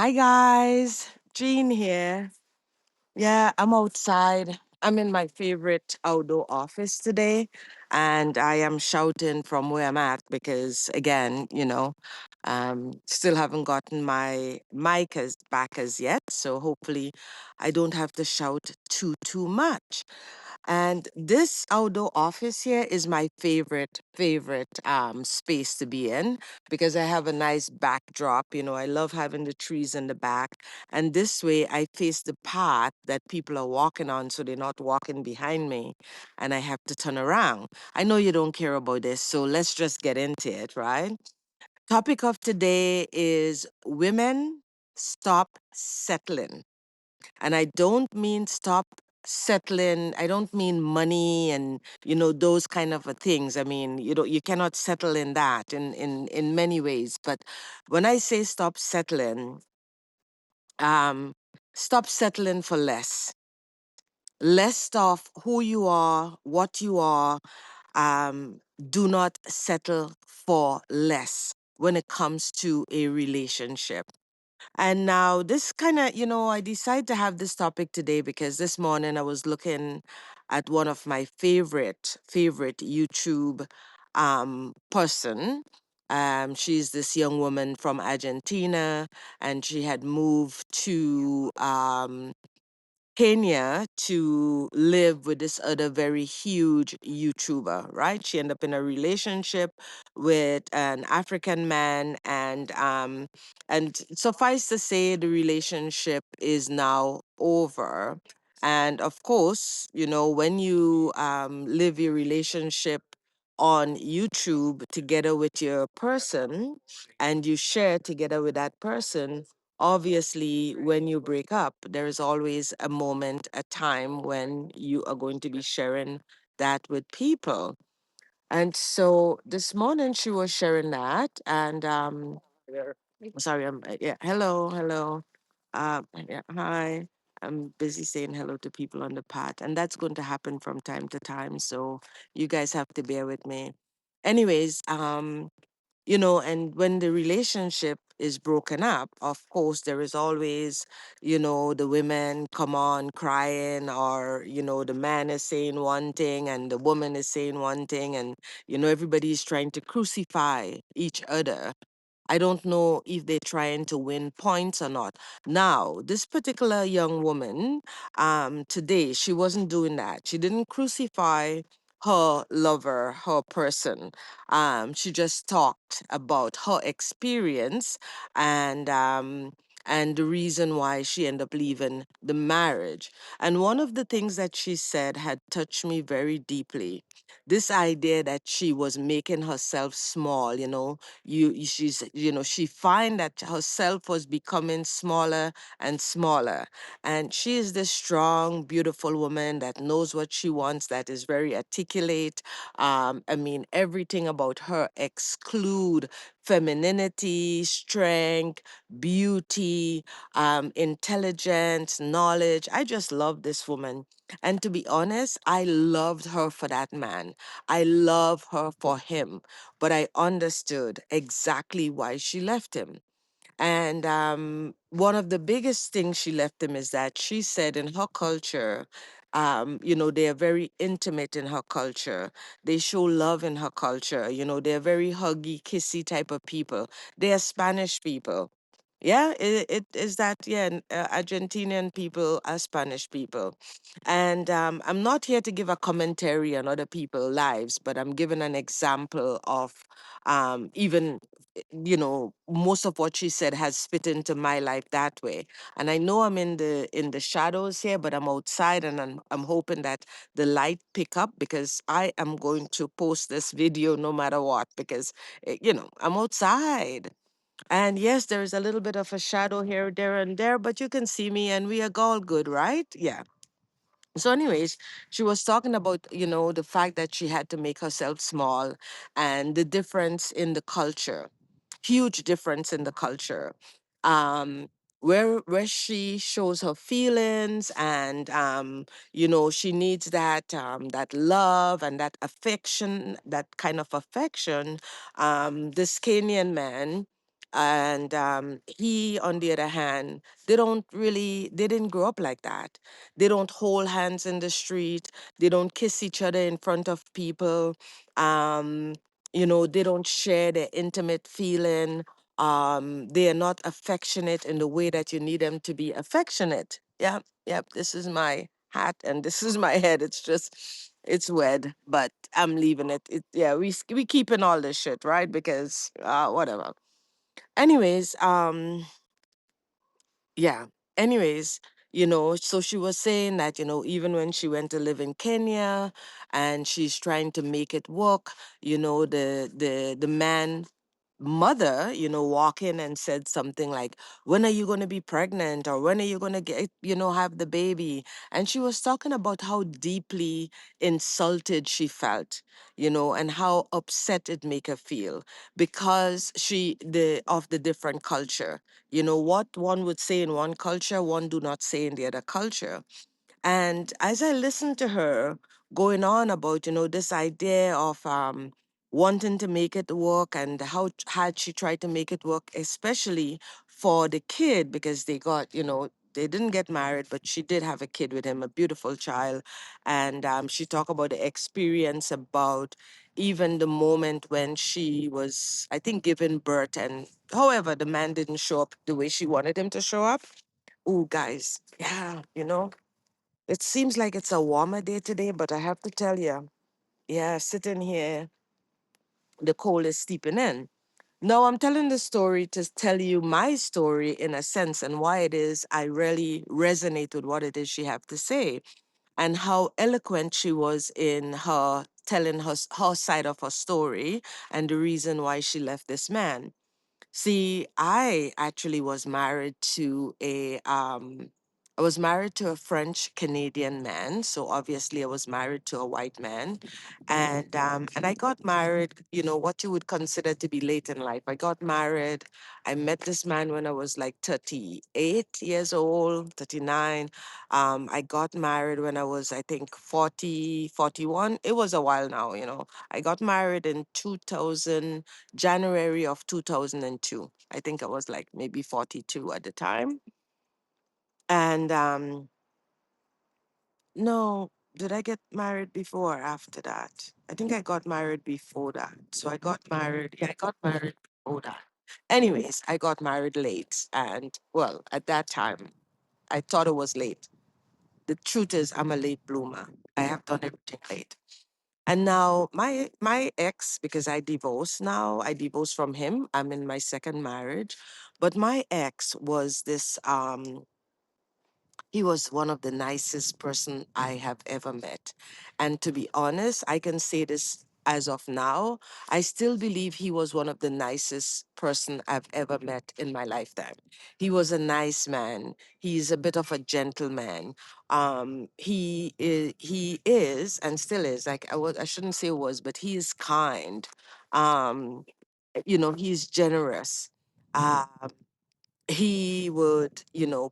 Hi guys, Jean here. Yeah, I'm outside. I'm in my favorite outdoor office today, and I am shouting from where I'm at because, again, still haven't gotten my mic as back as yet. So hopefully, I don't have to shout too much. And this outdoor office here is my favorite space to be in because I have a nice backdrop. I love having the trees in the back. And this way I face the path that people are walking on so they're not walking behind me and I have to turn around. I know you don't care about this, so let's just get into it, right? Topic of today is women stop settling. And I don't mean stop settling. I don't mean money and those kind of things. I mean, you cannot settle in that in many ways. But when I say um, stop settling for less. Less of who you are, what you are. Um, do not settle for less when it comes to a relationship. And now this I decided to have this topic today because this morning I was looking at one of my favorite YouTube person. She's this young woman from Argentina, and she had moved to Kenya to live with this other very huge YouTuber, right? She ended up in a relationship with an African man, and suffice to say, the relationship is now over. And of course, when you live your relationship on YouTube together with your person and you share together with that person, obviously, when you break up, there is always a moment, a time when you are going to be sharing that with people. And so this morning she was sharing that, and sorry, yeah, hello, yeah, hi. I'm busy saying hello to people on the path, and that's going to happen from time to time. So you guys have to bear with me. Anyways, and when the relationship is broken up, of course, there is always, the women come on crying, or, the man is saying one thing and the woman is saying one thing, and, everybody's trying to crucify each other. I don't know if they're trying to win points or not. Now, this particular young woman, today, she wasn't doing that. She didn't crucify her lover, her person. She just talked about her experience and the reason why she ended up leaving the marriage. And one of the things that she said had touched me very deeply. This idea that she was making herself small, she find that herself was becoming smaller and smaller, and she is this strong, beautiful woman that knows what she wants, that is very articulate. I mean, everything about her exclude femininity, strength, beauty, intelligence, knowledge. I just love this woman. And to be honest, I loved her for that man. I love her for him, but I understood exactly why she left him. And one of the biggest things she left him is that she said in her culture, they are very intimate in her culture. They show love in her culture. They're very huggy, kissy type of people. They are Spanish people. Yeah, it is that. Yeah, Argentinian people are Spanish people. And I'm not here to give a commentary on other people's lives, but I'm giving an example of even most of what she said has fit into my life that way. And I know I'm in the shadows here, but I'm outside, and I'm hoping that the light pick up because I am going to post this video no matter what, because I'm outside. And yes, there is a little bit of a shadow here, there, and there, but you can see me and we are all good, right? Yeah. So, anyways, she was talking about, the fact that she had to make herself small and the difference in the culture, huge difference in the culture. Um, where she shows her feelings, and she needs that love and that affection, that kind of affection. This Kenyan man, And he, on the other hand, they didn't grow up like that. They don't hold hands in the street. They don't kiss each other in front of people. Um, they don't share their intimate feeling. They are not affectionate in the way that you need them to be affectionate. Yep, yep. This is my hat and this is my head. It's wed, but I'm leaving it. Yeah, we keeping all this shit, right? Because whatever. Anyways, yeah. Anyways, so she was saying that, even when she went to live in Kenya and she's trying to make it work, the man mother, walk in and said something like, when are you going to be pregnant, or when are you going to get, have the baby? And she was talking about how deeply insulted she felt, and how upset it make her feel because of the different culture. What one would say in one culture, one do not say in the other culture. And as I listened to her going on about, this idea of wanting to make it work and how had she tried to make it work, especially for the kid, because they didn't get married, but she did have a kid with him, a beautiful child. And she talked about the experience about even the moment when she was, I think, giving birth. And however, the man didn't show up the way she wanted him to show up. Oh, guys, yeah, it seems like it's a warmer day today, but I have to tell you, yeah, sitting here, the cold is steeping in. Now, I'm telling the story to tell you my story in a sense and why it is I really resonate with what it is she have to say and how eloquent she was in her telling her side of her story and the reason why she left this man. See, I actually was married to a French Canadian man. So obviously I was married to a white man. And I got married, what you would consider to be late in life. I got married. I met this man when I was like 38 years old, 39. I got married when I was, I think, 40, 41. It was a while now. I got married in 2000. January of 2002. I think I was like maybe 42 at the time. And no, did I get married before or after that? I think I got married before that. So I got married before that. Anyways, I got married late. And well, at that time, I thought it was late. The truth is, I'm a late bloomer. I have done everything late. And now my ex, because I divorced from him. I'm in my second marriage. But my ex was this he was one of the nicest person I have ever met. And to be honest, I can say this as of now, I still believe he was one of the nicest person I've ever met in my lifetime. He was a nice man. He's a bit of a gentleman. He is and still is, like I shouldn't say was, but he is kind. Um, he's generous. Um, he would,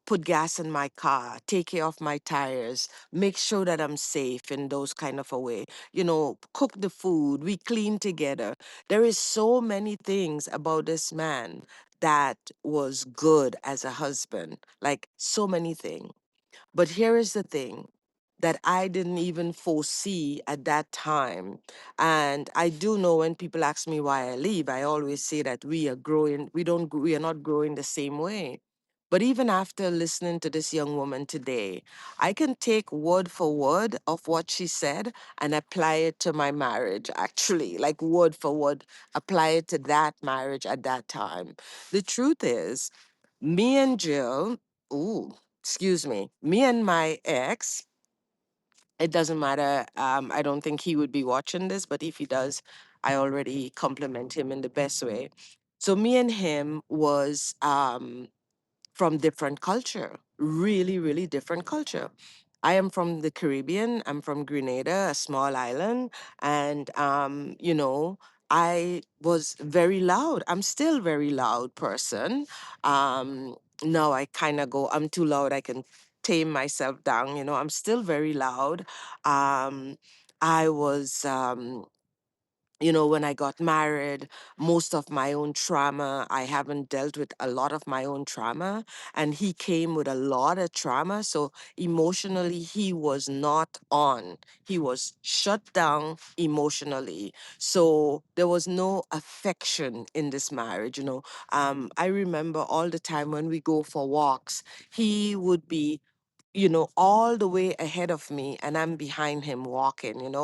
put gas in my car, take care of my tires, make sure that I'm safe in those kind of a way, cook the food, we clean together. There is so many things about this man that was good as a husband, like so many things. But here is the thing that I didn't even foresee at that time. And I do know when people ask me why I leave, I always say that we are growing, we are not growing the same way. But even after listening to this young woman today, I can take word for word of what she said and apply it to my marriage, actually, like word for word, apply it to that marriage at that time. The truth is, me and Jill, ooh, excuse me and my ex, it doesn't matter. I don't think he would be watching this, but if he does, I already compliment him in the best way. So me and him was from different culture, really, really different culture. I am from the Caribbean. I'm from Grenada, a small island. And, I was very loud. I'm still very loud person. Um, Now I kind of go, I'm too loud. I can tame myself down. I'm still very loud. I was When I got married, most of my own trauma, I haven't dealt with a lot of my own trauma. And he came with a lot of trauma. So emotionally, he was not on. He was shut down emotionally. So there was no affection in this marriage. I remember all the time when we go for walks, he would be all the way ahead of me and I'm behind him walking.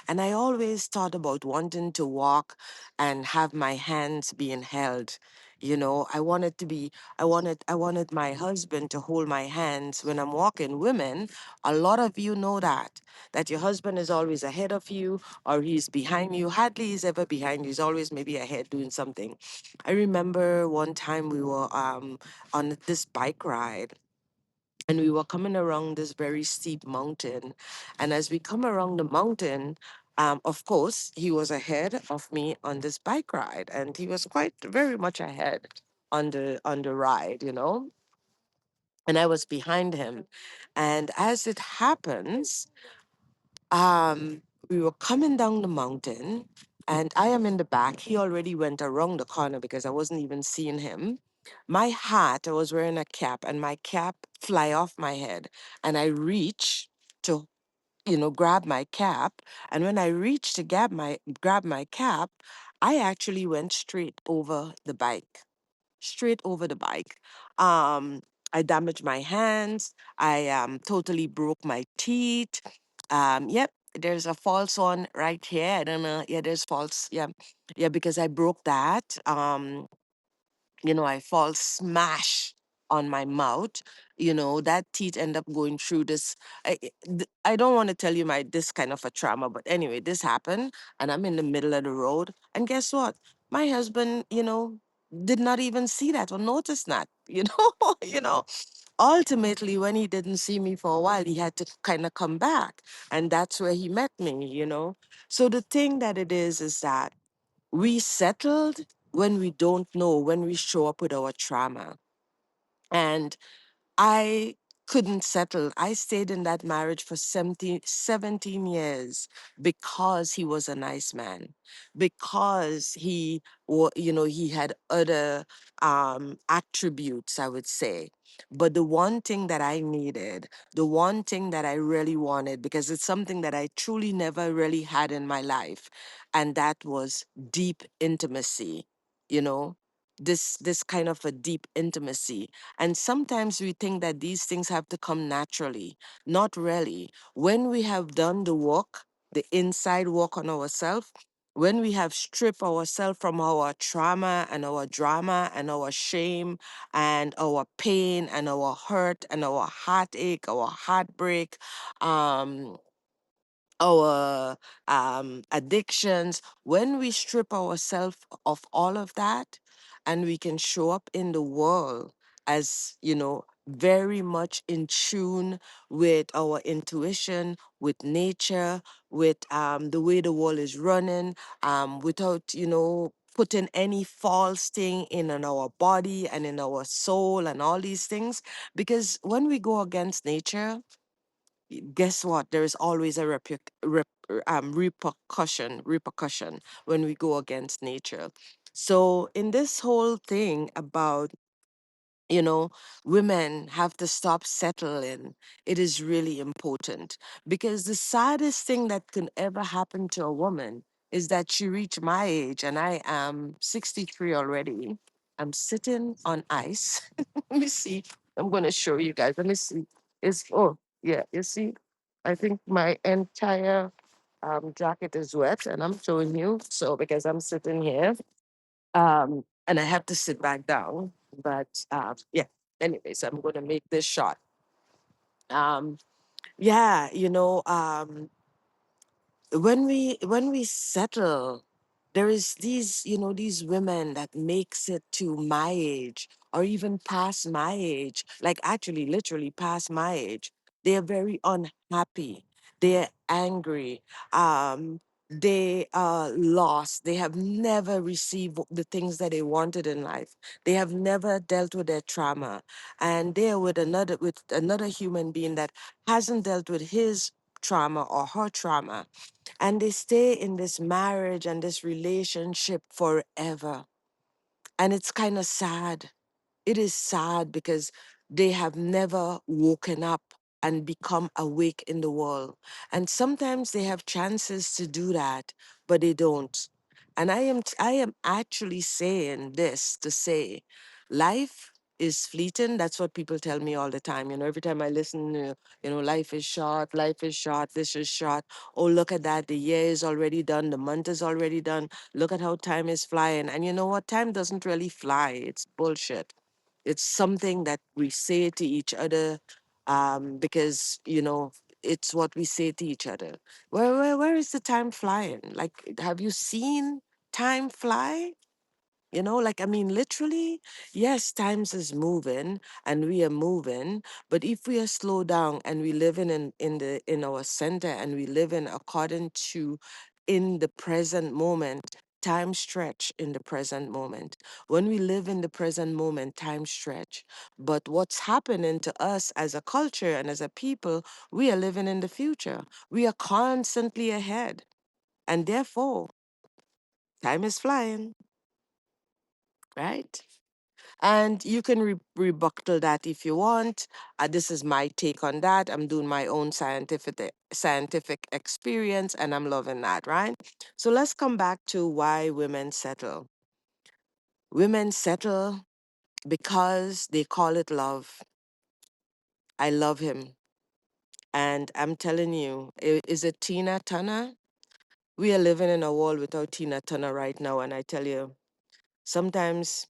And I always thought about wanting to walk and have my hands being held. I wanted to be, I wanted my husband to hold my hands when I'm walking. Women, a lot of you know that your husband is always ahead of you or he's behind you. Hardly he's ever behind you. He's always maybe ahead doing something. I remember one time we were on this bike ride and we were coming around this very steep mountain. And as we come around the mountain, of course, he was ahead of me on this bike ride, and he was quite very much ahead on the ride. And I was behind him. And as it happens, um, we were coming down the mountain, and I am in the back. He already went around the corner because I wasn't even seeing him. My hat, I was wearing a cap, and my cap fly off my head. And I reach to, grab my cap. And when I reached to grab my cap, I actually went straight over the bike. Um, I damaged my hands. I totally broke my teeth. Yep, there's a false one right here. I don't know. Yeah, there's false. Yeah, yeah, because I broke that. I fall smash on my mouth. That teeth end up going through this. I don't want to tell you this kind of a trauma, but anyway, this happened, and I'm in the middle of the road, and guess what? My husband, did not even see that or notice that. Ultimately, when he didn't see me for a while, he had to kind of come back, and that's where he met me. So the thing that it is that we settled when we don't know, when we show up with our trauma. And I couldn't settle. I stayed in that marriage for 17 years because he was a nice man, because he had other attributes, I would say. But the one thing that I needed, the one thing that I really wanted, because it's something that I truly never really had in my life, and that was deep intimacy, you know, this kind of a deep intimacy. And sometimes we think that these things have to come naturally. Not really. When we have done the work, the inside work on ourselves, when we have stripped ourselves from our trauma and our drama and our shame and our pain and our hurt and our heartache, our heartbreak, um, our addictions, when we strip ourselves of all of that and we can show up in the world as, very much in tune with our intuition, with nature, with the way the world is running, without, putting any false thing in our body and in our soul and all these things. Because when we go against nature, guess what? There is always a repercussion when we go against nature. So in this whole thing about you know, women have to stop settling. It is really important because the saddest thing that can ever happen to a woman is that she reach my age and I am 63 already. I'm sitting on ice. Let me see. I'm going to show you guys. Let me see. Oh, yeah, you see, I think my entire jacket is wet and I'm showing you. So, because I'm sitting here and I have to sit back down. But yeah, anyways, I'm going to make this short. Um, yeah, when we settle, there is these women that makes it to my age or even past my age, like actually literally past my age. They are very unhappy, they're angry, they are lost, they have never received the things that they wanted in life, they have never dealt with their trauma, and they're with another human being that hasn't dealt with his trauma or her trauma, and they stay in this marriage and this relationship forever. And it's kind of sad. It is sad because they have never woken up and become awake in the world. And sometimes they have chances to do that, but they don't. And I am actually saying this to say life is fleeting. That's what people tell me all the time. Every time I listen, life is short, this is short. Oh, look at that. The year is already done. The month is already done. Look at how time is flying. And you know what? Time doesn't really fly. It's bullshit. It's something that we say to each other, because, it's what we say to each other. Where is the time flying? Like, have you seen time fly? Like, I mean, literally, yes, times is moving and we are moving, but if we are slowed down and we live in our center and we live in according to in the present moment, time stretch in the present moment. When we live in the present moment, time stretch. But what's happening to us as a culture and as a people, we are living in the future. We are constantly ahead. And therefore, time is flying, right? And you can rebuttal that if you want. This is my take on that. I'm doing my own scientific experience, and I'm loving that, right? So let's come back to why women settle. Women settle because they call it love. I love him. And I'm telling you, is it Tina Turner? We are living in a world without Tina Turner right now. And I tell you, sometimes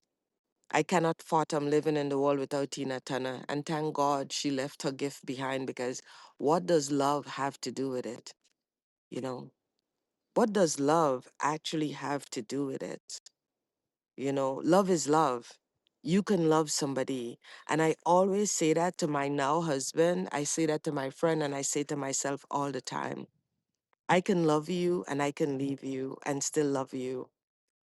I cannot fathom living in the world without Tina Turner. And thank God she left her gift behind, because what does love have to do with it? You know, what does love actually have to do with it? Love is love. You can love somebody. And I always say that to my now husband. I say that to my friend, and I say to myself all the time. I can love you and I can leave you and still love you.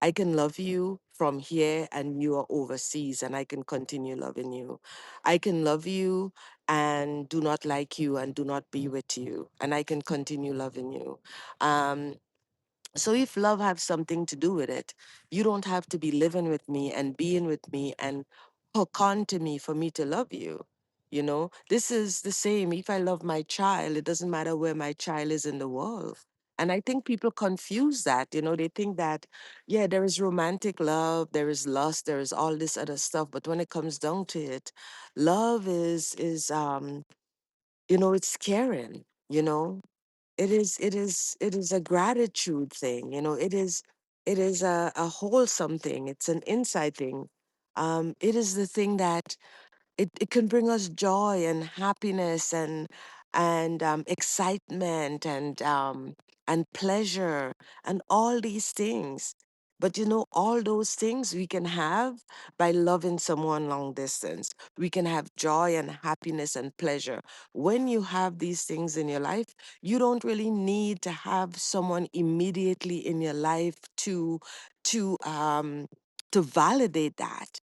I can love you from here and you are overseas and I can continue loving you. I can love you and do not like you and do not be with you and I can continue loving you. Um, so if love has something to do with it, you don't have to be living with me and being with me and hook on to me for me to love you. This is the same. If I love my child, it doesn't matter where my child is in the world. And I think people confuse that. They think that, yeah, there is romantic love, there is lust, there is all this other stuff. But when it comes down to it, love is it's caring, it is a gratitude thing, it is a wholesome thing, it's an inside thing. It is the thing that it can bring us joy and happiness and excitement and pleasure and all these things. But all those things we can have by loving someone long distance. We can have joy and happiness and pleasure. When you have these things in your life, you don't really need to have someone immediately in your life to um to validate that.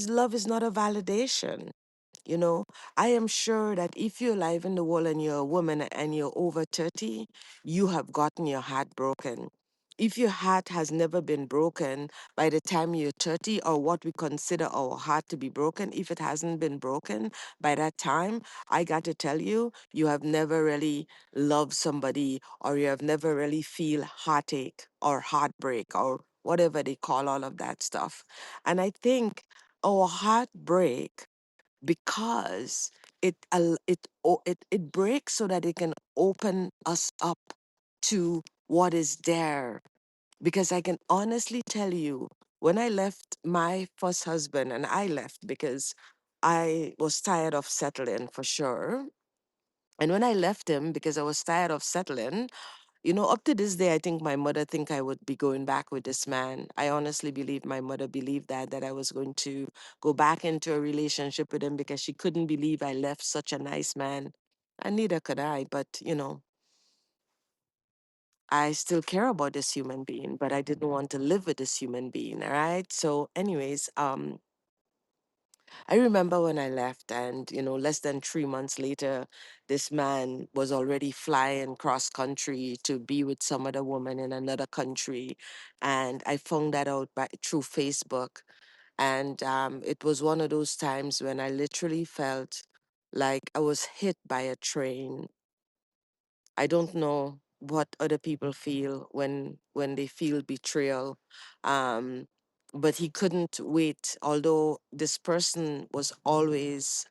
Love is not a validation. You know, I am sure that if you're alive in the world and you're a woman and you're over 30, you have gotten your heart broken. If your heart has never been broken by the time you're 30, or what we consider our heart to be broken, if it hasn't been broken by that time, I got to tell you, you have never really loved somebody, or you have never really feel heartache or heartbreak or whatever they call all of that stuff. And I think our heart break because it breaks so that it can open us up to what is there. Because I can honestly tell you, when I left my first husband, and I left because I was tired of settling for sure. And when I left him because I was tired of settling, up to this day, I think my mother think I would be going back with this man. I honestly believe my mother believed that I was going to go back into a relationship with him because she couldn't believe I left such a nice man. And neither could I, but I still care about this human being, but I didn't want to live with this human being, all right? So anyways, I remember when I left, and less than 3 months later, this man was already flying cross country to be with some other woman in another country, and I found that out through Facebook. And it was one of those times when I literally felt like I was hit by a train. I don't know what other people feel when they feel betrayal. Um, but he couldn't wait, although this person was always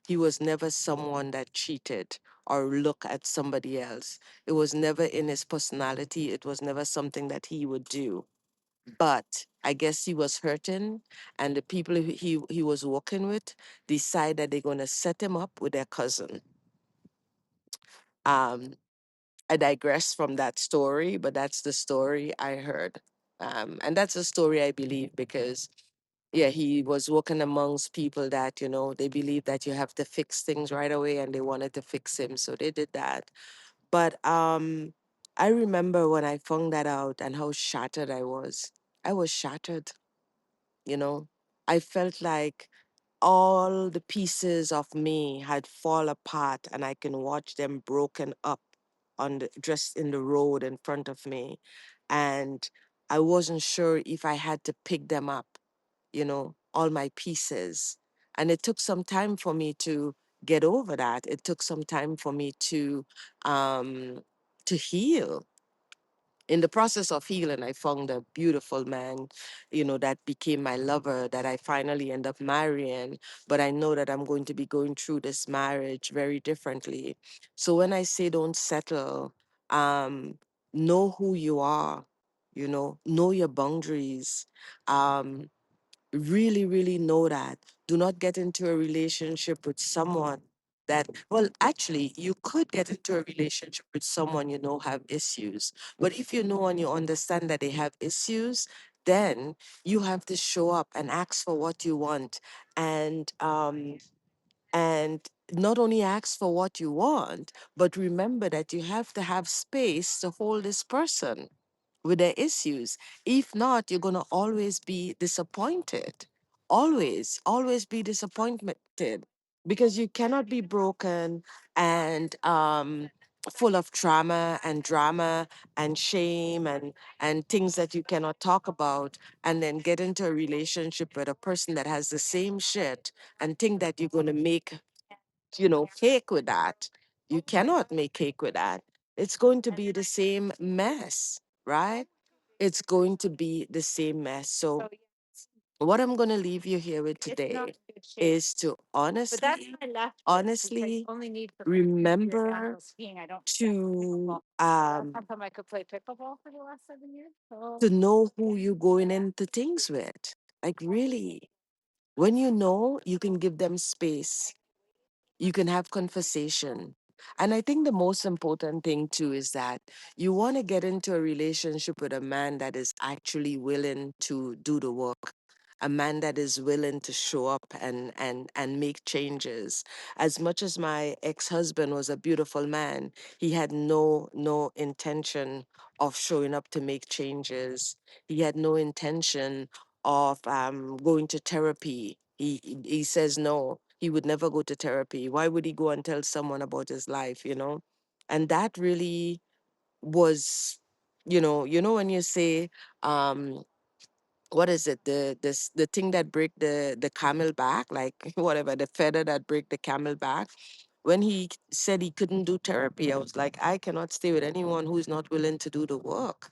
he was never someone that cheated or look at somebody else. It was never in his personality. It was never something that he would do. But I guess he was hurting, and the people he was working with decided that they're gonna set him up with their cousin. Um, I digress from that story, but that's the story I heard. And that's a story I believe because, yeah, he was working amongst people that, they believe that you have to fix things right away and they wanted to fix him. So they did that. But I remember when I found that out and how shattered I was. I was shattered, you know. I felt like all the pieces of me had fall apart and I can watch them broken up on the just in the road in front of me. And I wasn't sure if I had to pick them up, all my pieces. And it took some time for me to get over that. It took some time for me um to heal. In the process of healing, I found a beautiful man, that became my lover, that I finally end up marrying. But I know that I'm going to be going through this marriage very differently. So when I say don't settle, um, know who you are, know your boundaries. Um, really, really know that. Do not get into a relationship with someone that, well, actually, you could get into a relationship with someone have issues. But if you know and you understand that they have issues, then you have to show up and ask for what you want. And not only ask for what you want, but remember that you have to have space to hold this person with their issues. If not, you're going to always be disappointed. Always be disappointed because you cannot be broken and full of trauma and drama and shame and things that you cannot talk about, and then get into a relationship with a person that has the same shit and think that you're going to make cake with that. You cannot make cake with that. It's going to be the same mess, right? It's going to be the same mess. So, what I'm going to leave you here with today is to honestly remember to know who you're going into things with. Like, really, when you know, you can give them space, you can have conversation. And I think the most important thing too is that you want to get into a relationship with a man that is actually willing to do the work, a man that is willing to show up and make changes. As much as my ex-husband was a beautiful man, he had no intention of showing up to make changes. He had no intention of going to therapy. He says no. He would never go to therapy. Why would he go and tell someone about his life? And that really was, when you say, um, what is it? The thing that break the camel back, like whatever, the feather that break the camel back. When he said he couldn't do therapy, I was like, I cannot stay with anyone who's not willing to do the work,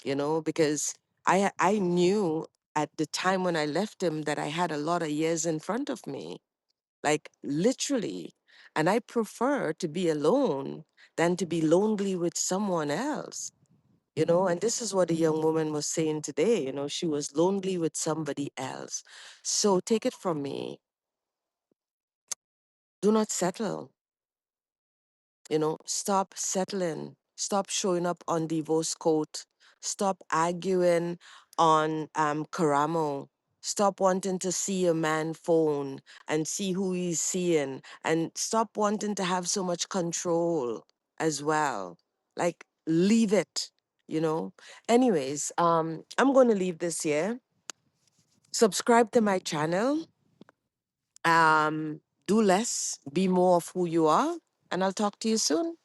because I knew at the time when I left him that I had a lot of years in front of me, like literally. And I prefer to be alone than to be lonely with someone else, and this is what a young woman was saying today. She was lonely with somebody else. So take it from me, do not settle. Stop settling. Stop showing up on divorce court. Stop arguing on Karamo. Stop wanting to see a man phone and see who he's seeing. And stop wanting to have so much control as well. Like, leave it. Anyways, I'm going to leave this here. Subscribe to my channel. Do less, be more of who you are, and I'll talk to you soon.